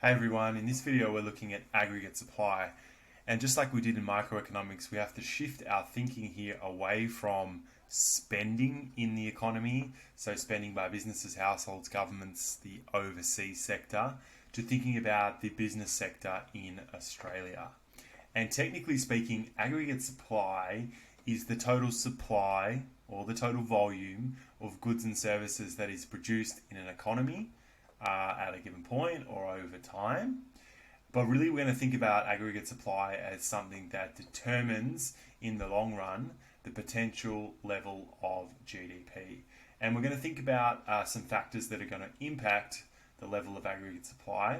Hey everyone, in this video we're looking at aggregate supply, and just like we did in microeconomics, we have to shift our thinking here away from spending in the economy, so spending by businesses, households, governments, the overseas sector, to thinking about the business sector in Australia. And technically speaking, aggregate supply is the total supply or the total volume of goods and services that is produced in an economy at a given point or over time. But really, we're going to think about aggregate supply as something that determines, in the long run, the potential level of GDP. And we're going to think about some factors that are going to impact the level of aggregate supply.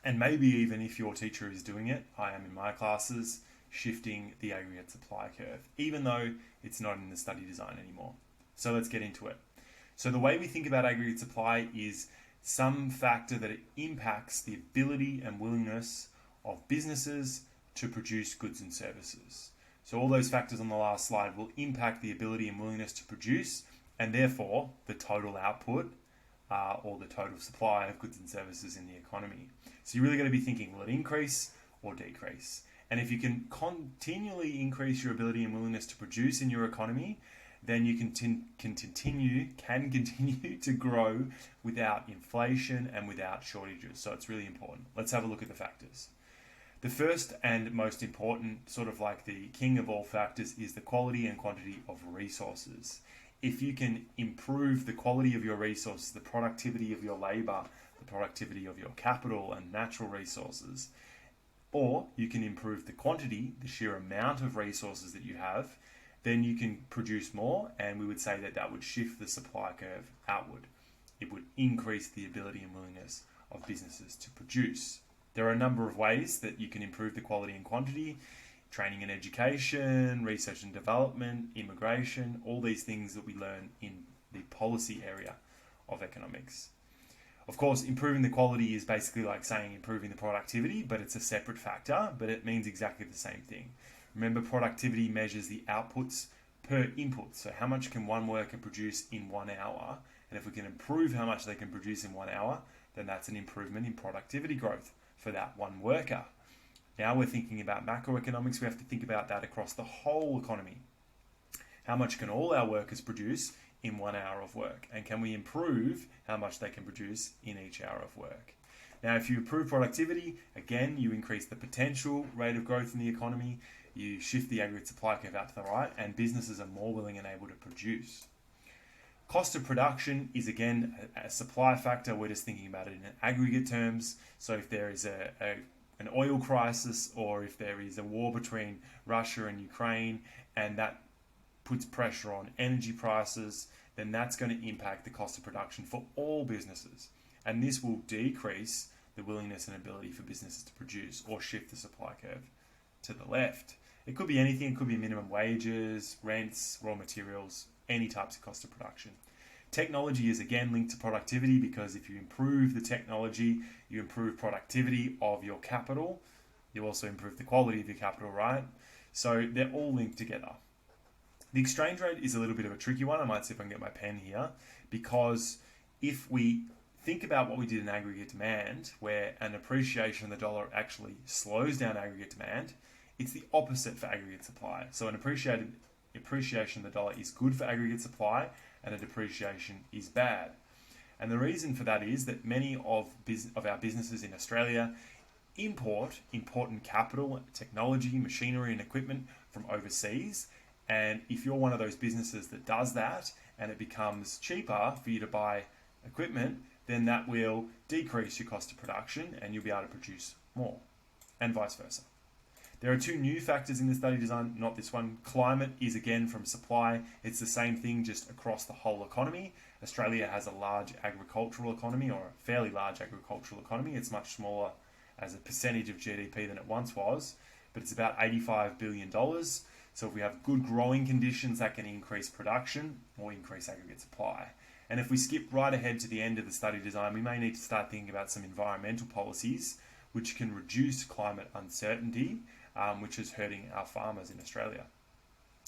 And maybe even if your teacher is doing it, I am in my classes, shifting the aggregate supply curve, even though it's not in the study design anymore. So let's get into it. So the way we think about aggregate supply is some factor that it impacts the ability and willingness of businesses to produce goods and services. So all those factors on the last slide will impact the ability and willingness to produce, and therefore the total output or the total supply of goods and services in the economy. So you're really going to be thinking, will it increase or decrease? And if you can continually increase your ability and willingness to produce in your economy, then you can continue to grow without inflation and without shortages. So it's really important. Let's have a look at the factors. The first and most important, sort of like the king of all factors, is the quality and quantity of resources. If you can improve the quality of your resources, the productivity of your labor, the productivity of your capital and natural resources, or you can improve the quantity, the sheer amount of resources that you have, then you can produce more, and we would say that that would shift the supply curve outward. It would increase the ability and willingness of businesses to produce. There are a number of ways that you can improve the quality and quantity: training and education, research and development, immigration, all these things that we learn in the policy area of economics. Of course, improving the quality is basically like saying improving the productivity, but it's a separate factor, but it means exactly the same thing. Remember, productivity measures the outputs per input. So how much can one worker produce in 1 hour? And if we can improve how much they can produce in 1 hour, then that's an improvement in productivity growth for that one worker. Now we're thinking about macroeconomics. We have to think about that across the whole economy. How much can all our workers produce in 1 hour of work? And can we improve how much they can produce in each hour of work? Now, if you improve productivity, again, you increase the potential rate of growth in the economy, you shift the aggregate supply curve out to the right, and businesses are more willing and able to produce. Cost of production is, again, a supply factor. We're just thinking about it in aggregate terms. So if there is an oil crisis, or if there is a war between Russia and Ukraine, and that puts pressure on energy prices, then that's going to impact the cost of production for all businesses. And this will decrease the willingness and ability for businesses to produce, or shift the supply curve to the left. It could be anything. It could be minimum wages, rents, raw materials, any types of cost of production. Technology is again linked to productivity, because if you improve the technology, you improve productivity of your capital. You also improve the quality of your capital, right? So they're all linked together. The exchange rate is a little bit of a tricky one. I might see if I can get my pen here, because if we think about what we did in aggregate demand, where an appreciation of the dollar actually slows down aggregate demand, it's the opposite for aggregate supply. So an appreciation of the dollar is good for aggregate supply, and a depreciation is bad. And the reason for that is that many of our businesses in Australia import important capital, technology, machinery and equipment from overseas. And if you're one of those businesses that does that, and it becomes cheaper for you to buy equipment, then that will decrease your cost of production and you'll be able to produce more, and vice versa. There are two new factors in the study design, not this one. Climate is again from supply. It's the same thing, just across the whole economy. Australia has a large agricultural economy, or a fairly large agricultural economy. It's much smaller as a percentage of GDP than it once was, but it's about $85 billion. So if we have good growing conditions, that can increase production or increase aggregate supply. And if we skip right ahead to the end of the study design, we may need to start thinking about some environmental policies which can reduce climate uncertainty, which is hurting our farmers in Australia.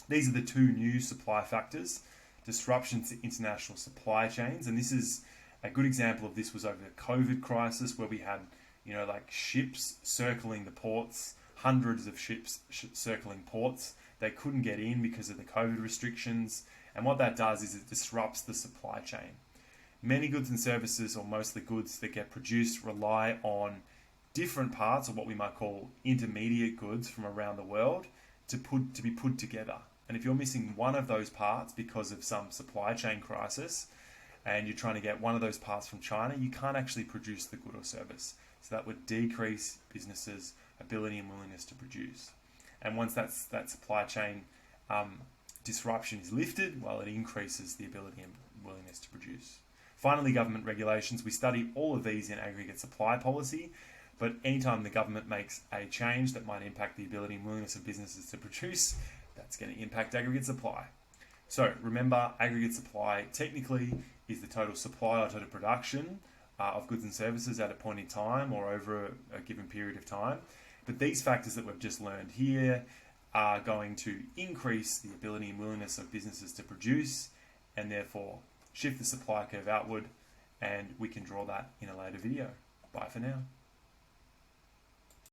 These are the two new supply factors: disruptions to international supply chains. And this is a good example of this was over the COVID crisis, where we had like ships circling the ports, hundreds of ships circling ports. They couldn't get in because of the COVID restrictions. And what that does is it disrupts the supply chain. Many goods and services, or mostly goods that get produced, rely on different parts, or what we might call intermediate goods from around the world, to be put together. And if you're missing one of those parts because of some supply chain crisis, and you're trying to get one of those parts from China, you can't actually produce the good or service. So that would decrease businesses' ability and willingness to produce. And once that supply chain disruption is lifted, well, it increases the ability and willingness to produce. Finally, government regulations. We study all of these in aggregate supply policy, but anytime the government makes a change that might impact the ability and willingness of businesses to produce, that's going to impact aggregate supply. So remember, aggregate supply technically is the total supply or total production of goods and services at a point in time or over a given period of time. But these factors that we've just learned here are going to increase the ability and willingness of businesses to produce, and therefore shift the supply curve outward, and we can draw that in a later video. Bye for now.